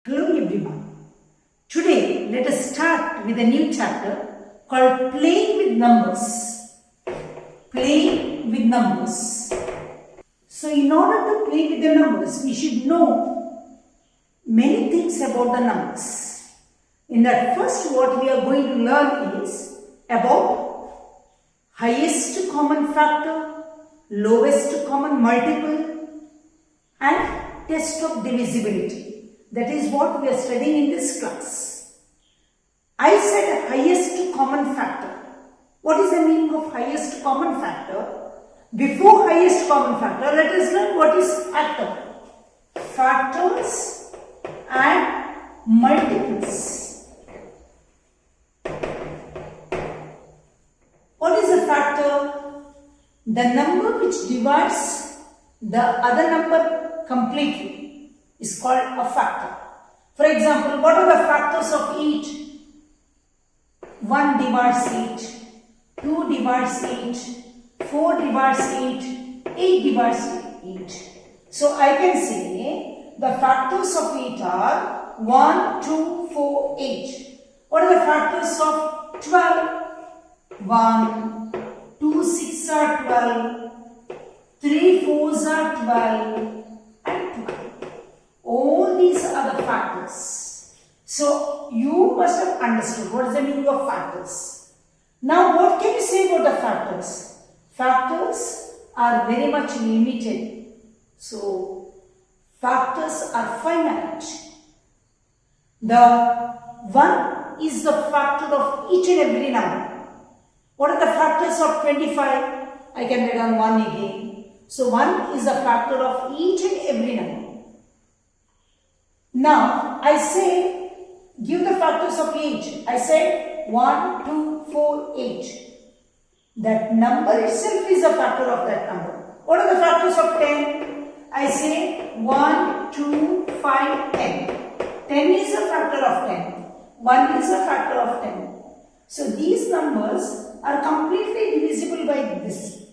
Hello everyone. Today let us start with a new chapter called Playing with Numbers. Playing with Numbers. So in order to play with the numbers, we should know many things about the numbers. In that first what we are going to learn is about highest common factor, lowest common multiple and test of divisibility. That is what we are studying in this class. I said highest common factor. What is the meaning of highest common factor? Before highest common factor, let us learn what is factor. Factors and multiples. What is a factor? The number which divides the other number completely is called a factor. For example, what are the factors of 8? 1 divides 8, 2 divides 8, 4 divides 8, 8 divides 8. So I can say the factors of 8 are 1, 2, 4, 8. What are the factors of 12? 1, 2 6 are 12, 3 4s are 12 and 12. All these are the factors. So you must have understood what is the meaning of factors. Now what can you say about the factors? Factors are very much limited. So factors are finite. The 1 is the factor of each and every number. What are the factors of 25? I can write down 1 again. So 1 is the factor of each and every number. Now, I say, give the factors of 8. I said 1, 2, 4, 8. That number itself is a factor of that number. What are the factors of 10? I say 1, 2, 5, 10. 10 is a factor of 10. 1 is a factor of 10. So, these numbers are completely divisible by this.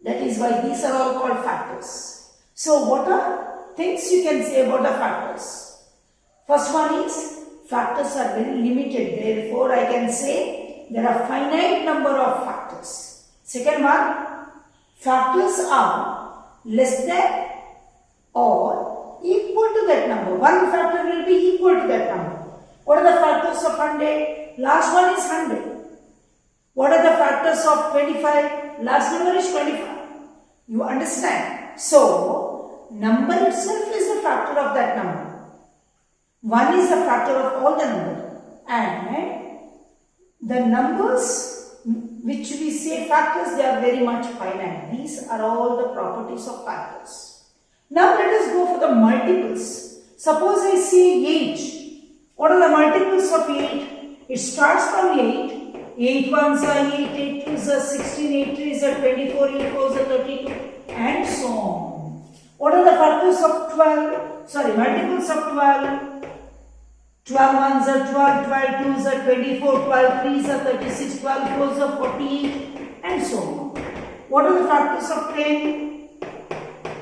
That is why these are all called factors. So, what are things you can say about the factors? First one is factors are very limited, therefore I can say there are finite number of factors. Second one, factors are less than or equal to that number. One factor will be equal to that number. What are the factors of 100? Last one is 100. What are the factors of 25? Last number is 25. You understand? So, number itself is the factor of that number. 1 is the factor of all the numbers. And the numbers which we say factors, they are very much finite. These are all the properties of factors. Now let us go for the multiples. Suppose I say 8. What are the multiples of 8? It starts from 8. 8 ones are 8, 8 twos are 16, 8 threes are 24, 8 fours are 32 and so on. What are the factors of 12? Sorry, multiples of 12. 12 ones are 12, 12 twos are 24, 12 threes are 36, 12 fours are 48 and so on. What are the factors of 10?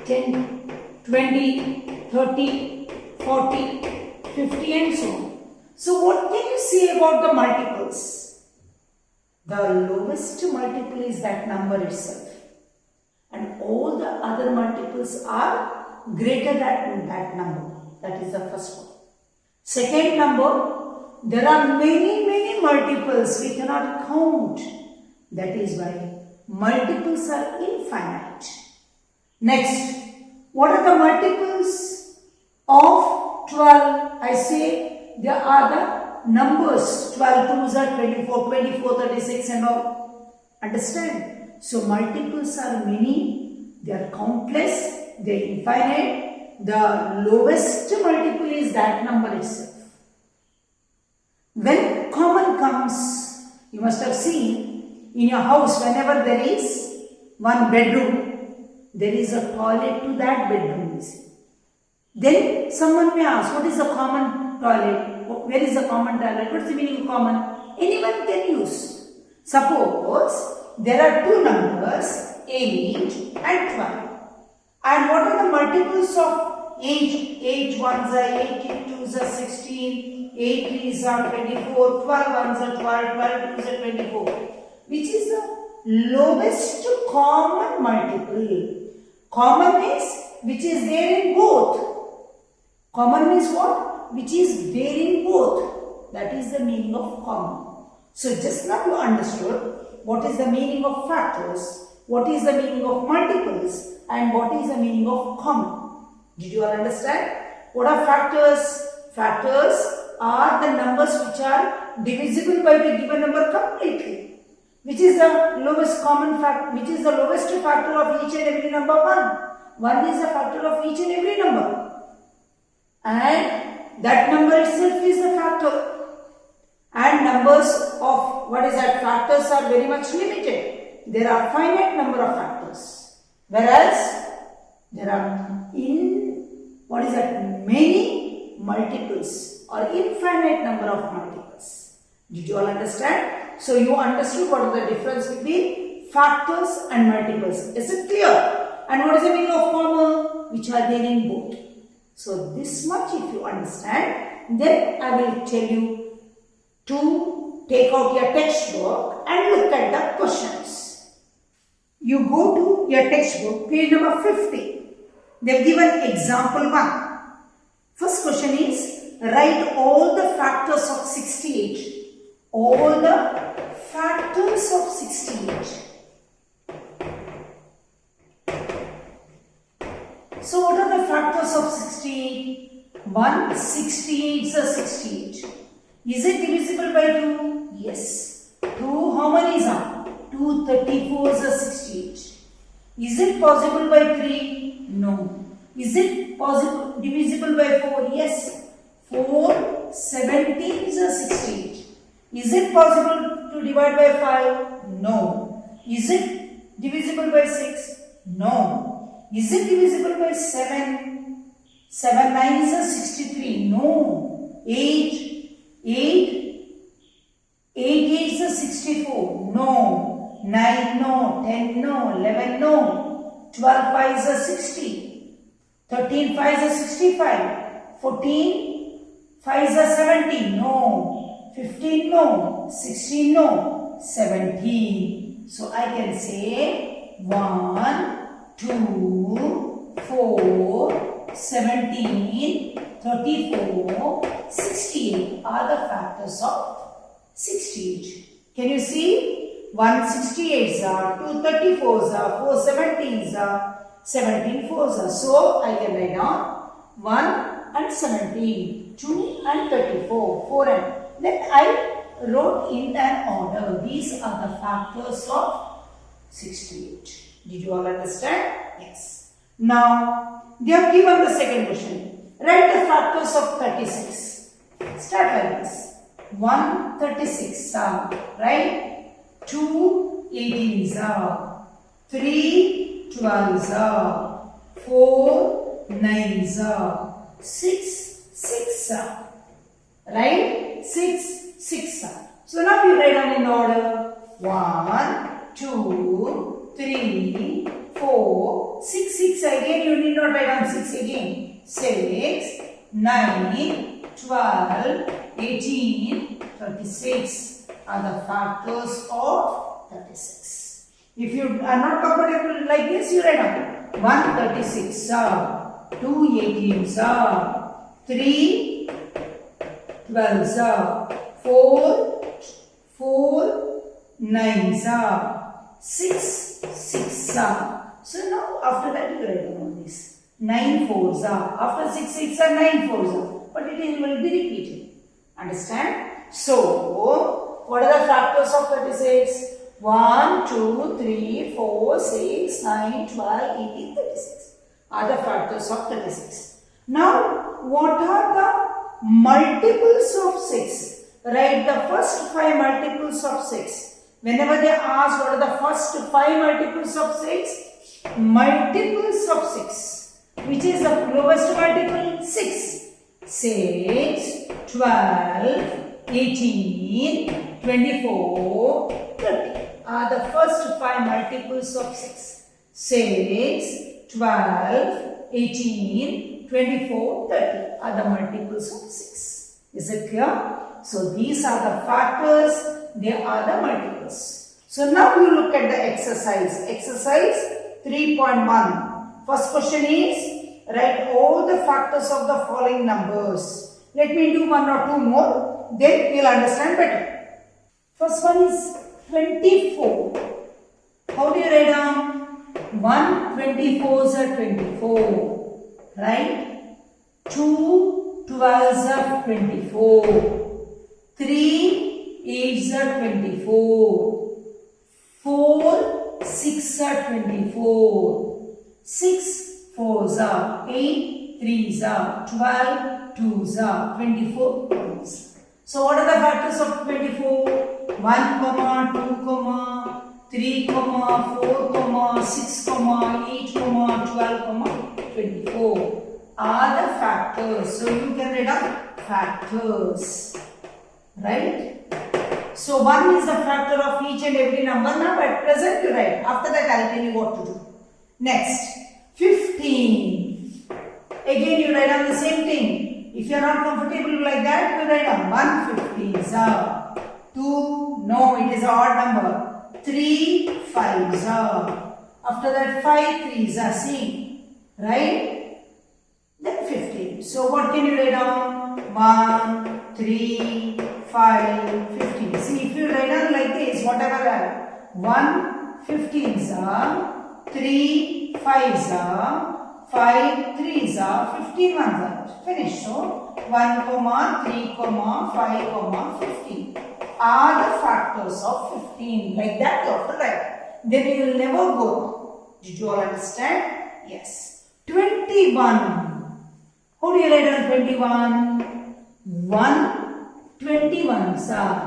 10, 20, 30, 40, 50 and so on. So what can you say about the multiples? The lowest multiple is that number itself. And all the other multiples are greater than that number. That is the first one. Second number, there are many multiples we cannot count. That is why multiples are infinite. Next, what are the multiples of 12? I say there are the numbers. 12 twos are 24, 24, 36 and all. Understand? So multiples are many, they are countless, they are infinite. The lowest multiple is that number itself. When common comes, you must have seen in your house, whenever there is one bedroom, there is a toilet to that bedroom. Then someone may ask, what is the common toilet? Where is the common toilet? What is the meaning of common? Anyone can use. Suppose there are two numbers, 8 and 12. And what are the multiples of 8 ones are 8, 8 twos are 16, 8 threes are 24, 12 ones are 12, 12 twos are 24. Which is the lowest common multiple? Common means which is there in both. Common means what? Which is there in both. That is the meaning of common. So just now you understood what is the meaning of factors, what is the meaning of multiples, and what is the meaning of common. Did you all understand? What are factors? Factors are the numbers which are divisible by the given number completely. Which is the lowest common factor? Which is the lowest factor of each and every number? 1. 1 is the factor of each and every number. And that number itself is the factor. And numbers of what is that? Factors are very much limited. There are finite number of factors. Whereas there are many multiples or infinite number of multiples. Did you all understand? So you understood what is the difference between factors and multiples. Is it clear? And what is the meaning of common? Which are there in both. So this much if you understand, then I will tell you to take out your textbook and look at the questions. You go to your textbook, page number 50. They have given example 1. First question is, write all the factors of 68. All the factors of 68. So what are the factors of 68? 1, 68 is a 68. Is it divisible by 2? Yes. 2 how many are? 2 34 is a 68. Is it possible by 3? No. Is it possible divisible by 4? Yes. 4 17 is a 68. Is it possible to divide by 5? No. Is it divisible by 6? No. Is it divisible by 7? 7 9 is a 63. No. 8 is a 64. No. 9 no. 10 no. 11 no. 12 5 is a 60. 13 5 is a 65. 14 5 is a 70. No. 15 no. 16 no. 17. So I can say 1, 2, 4, 17, 34, 68 are the factors of 68. Can you see? 1 68s are, 2 34s are, 4 17s are, 17 4s are. So I can write down 1 and 17, 2 and 34, 4 and. Then I wrote in an order. These are the factors of 68. Did you all understand? Yes. Now, they have given the second question. Write the factors of 36. Start like this. 1 36 right? 2 18s 3 12s 4 9s 6 6 right? 6 6 So now you write down in order. 1 2 3 4 6 6 again. You need not write down 6 again. 6 9 12 18 36 are the factors of 36. If you are not comfortable like this, you write down 1 36 2 18s 3 12s 4 9s 6 6 So now after that you write down this 9 4s after 6 6 are 9 4s but it will be repeated. Understand? So what are the factors of 36? 1 2 3 4 6 9 12 18 36 are the factors of 36. Now what are the multiples of 6? Write the first 5 multiples of 6. Whenever they ask what are the first 5 multiples of 6, multiples of 6. Which is the lowest multiple? 6. 6, 12, 18, 24, 30 are the first 5 multiples of 6. 6, 12, 18, 24, 30 are the multiples of 6. Is it clear? So these are the factors, they are the multiples. So now you look at the exercise. Exercise 3.1. First question is, write all the factors of the following numbers. Let me do one or two more, then you'll understand better. First one is 24. How do you write down? 1 24s are 24, right? 2 12s are 24, 3 8s are 24, 4 6 are 24, 6 4s are 8, 3s are 12, 2s are 24 ones. So what are the factors of 24? 1, 2, 3, 4, 6, 8, 12, 24 are the factors. So you can write down factors, right? So 1 is the factor of each and every number. Now at present you write. After that I will tell you what to do. Next, 15. Again you write down the same thing. If you are not comfortable like that, you write down 1 15s. 2, no, it is an odd number. 3 5s. After that 5 3s. See, right? Then 15. So what can you write down? 1 3 5 15. See, if you write down like this, whatever I have, 1 15s, 3 5s, 5 3s, 15 ones. Finish. So 1, 3, 5, 15 are the factors of 15. Like that you have to write. Then you will never go wrong. Did you all understand? Yes. 21. How do you write down 21? 1 21s are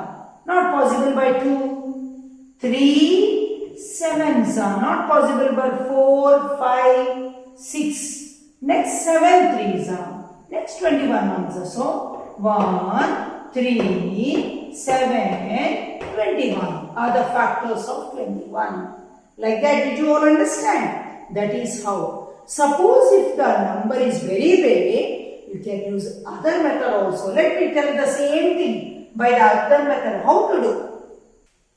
not possible by 2. 3 7s are not possible by 4, 5, 6. Next 7 3s are. Next 21 ones are. So 1, 3, 7, 21 are the factors of 21. Like that, did you all understand? That is how. Suppose if the number is very big, you can use other method also. Let me tell the same thing by the other method. How to do?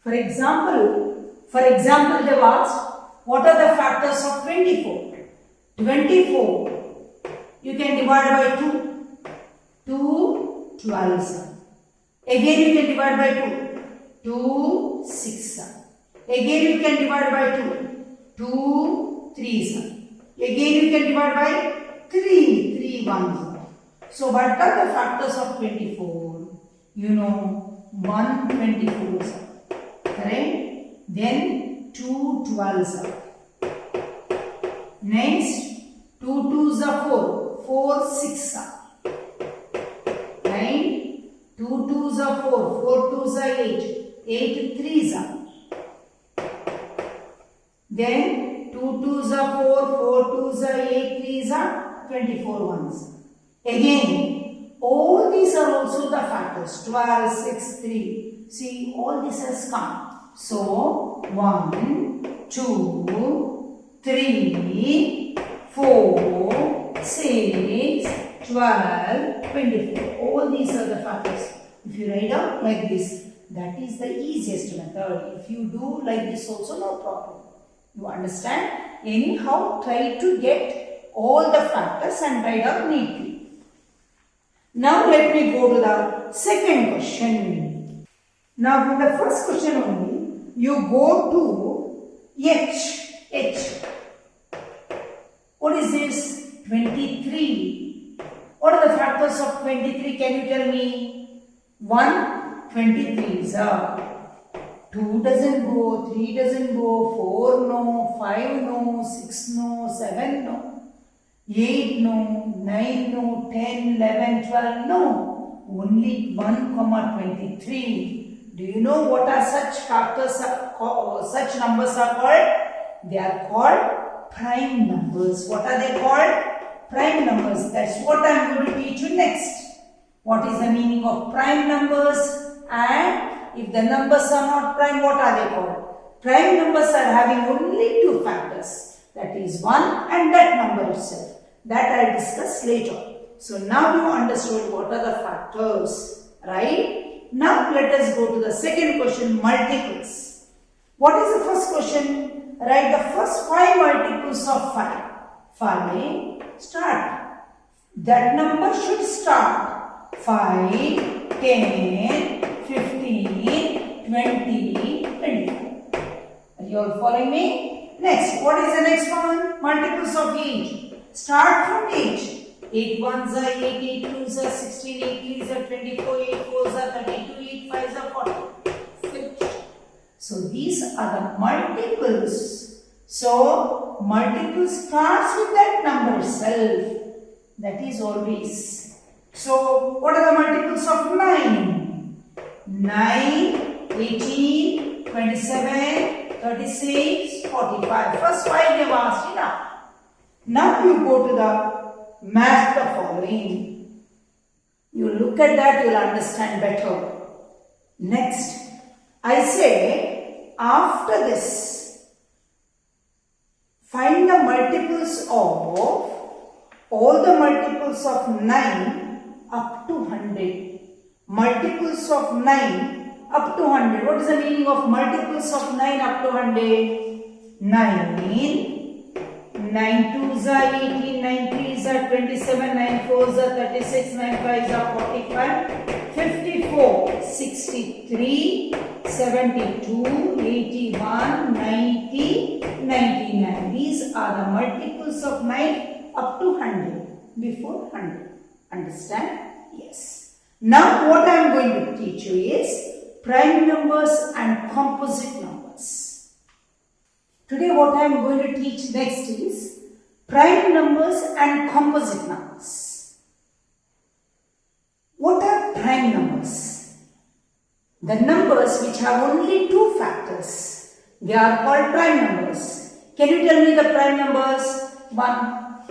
For example, they have asked, what are the factors of 24? 24, you can divide by 2. 2 12s. Again you can divide by 2. 2 6. Again you can divide by 2. 2 3s. Again you can divide by 3 1s. So what are the factors of 24? You know, 1 24s. Correct? Then 2 12s. Next 2 2s are 4. 4 6. Right? 2 2s are 4. 4 2s are 8. 8 3s are. Then 2 2s are 4. 4 2s are 8 3s are 24 ones. Again, all these are also the factors. 12, 6, 3. See, all this has come. So, 1, 2, 3, 4, 6, 12, 24. All these are the factors. If you write out like this, that is the easiest method. If you do like this also, no problem. You understand? Anyhow, try to get all the factors and write out neatly. Now let me go to the second question. Now from the first question only, you go to H. What is this? 23. What are the factors of 23? Can you tell me? 1, 23s. 2 doesn't go, 3 doesn't go, 4 no, 5 no, 6 no, 7 no, 8 no, 9 no, 10, 11, 12 no. Only 1, 23. Do you know what are such factors, such numbers are called? They are called prime numbers. What are they called? Prime numbers. That's what I am going to teach you next. What is the meaning of prime numbers? And if the numbers are not prime, what are they called? Prime numbers are having only two factors. That is 1 and that number itself. That I will discuss later. So now you understood what are the factors, right? Now let us go to the second question, multiples. What is the first question? Write the first 5 multiples of 5. 5, start. That number should start 5, 10, 15, 20, 25. Are you all following me? Next, what is the next one? Multiples of 8. Start from 8. 8 ones are 8, 8 twos are 16, 8 threes are 24, 8 fours are 32, 8 fives are 40. Finished. So these are the multiples. So multiple starts with that number itself. That is always. So what are the multiples of 9? 9, 18, 27, 36, 45. First 5 they have asked enough. Now you go to the match the following. You look at that, you will understand better. Next, I say after this, find the multiples of all the multiples of 9 up to 100. Multiples of 9 up to 100. What is the meaning of multiples of 9 up to 100? 9. 9 twos are 18, 9 threes are 27, 9 fours are 36, 9 fives are 45, 54, 63, 72, 81, 90, 99. These are the multiples of 9 up to 100, before 100. Understand? Yes. Now what I am going to teach you is prime numbers and composite numbers. Today what I am going to teach next is prime numbers and composite numbers. What are prime numbers? The numbers which have only 2 factors. They are called prime numbers. Can you tell me the prime numbers? 1,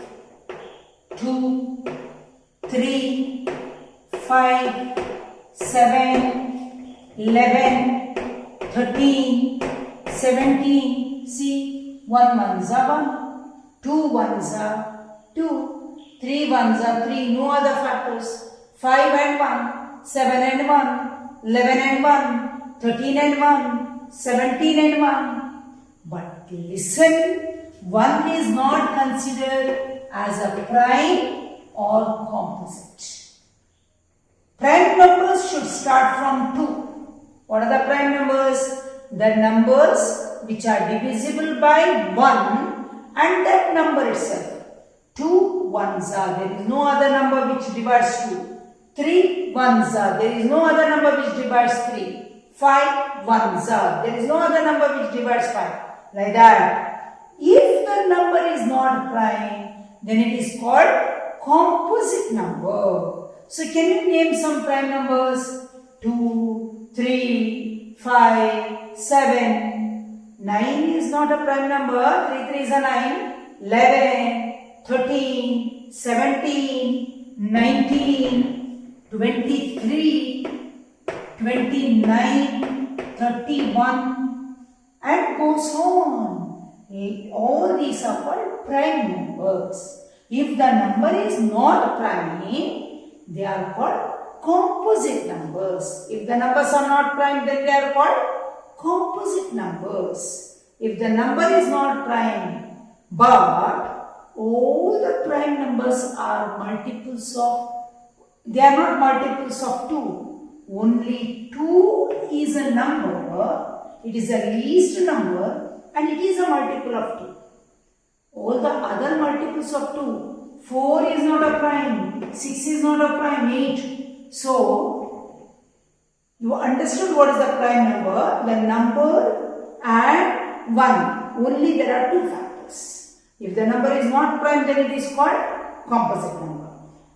2, 3, 5, 7, 11, 13, 17. See, 1 ones are 1, 2 ones are 2, 3 ones are 3, no other factors, 5 and 1, 7 and 1, 11 and 1, 13 and 1, 17 and 1. But listen, 1 is not considered as a prime or composite. Prime numbers should start from 2. What are the prime numbers? The numbers which are divisible by 1 and that number itself. 2 ones are, there is no other number which divides 2. 3 ones are, there is no other number which divides 3. 5 ones are, there is no other number which divides 5. Like that. If the number is not prime, then it is called composite number. So can you name some prime numbers? 2, 3, 5, 7. 9 is not a prime number. 3 3 is a 9. 11, 13, 17, 19, 23, 29, 31 and goes on. All these are called prime numbers. If the number is not prime, they are called composite numbers. If the numbers are not prime, then they are called composite numbers. If the number is not prime, but all the prime numbers are multiples of, they are not multiples of 2. Only 2 is a number, it is a least number and it is a multiple of 2. All the other multiples of 2, 4 is not a prime, 6 is not a prime, 8. So, you understood what is the prime number, the number and 1. Only there are 2 factors. If the number is not prime, then it is called composite number.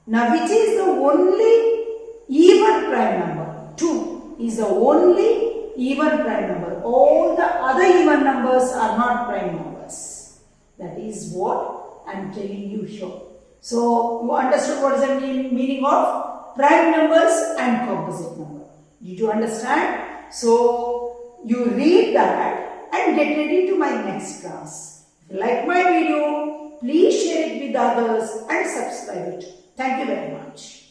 Now, which is the only even prime number? 2 is the only even prime number. All the other even numbers are not prime numbers. That is what I am telling you here. So, you understood what is the meaning of prime numbers and composite number. Did you understand? So, you read that and get ready to my next class. If you like my video, please share it with others and subscribe it. Thank you very much.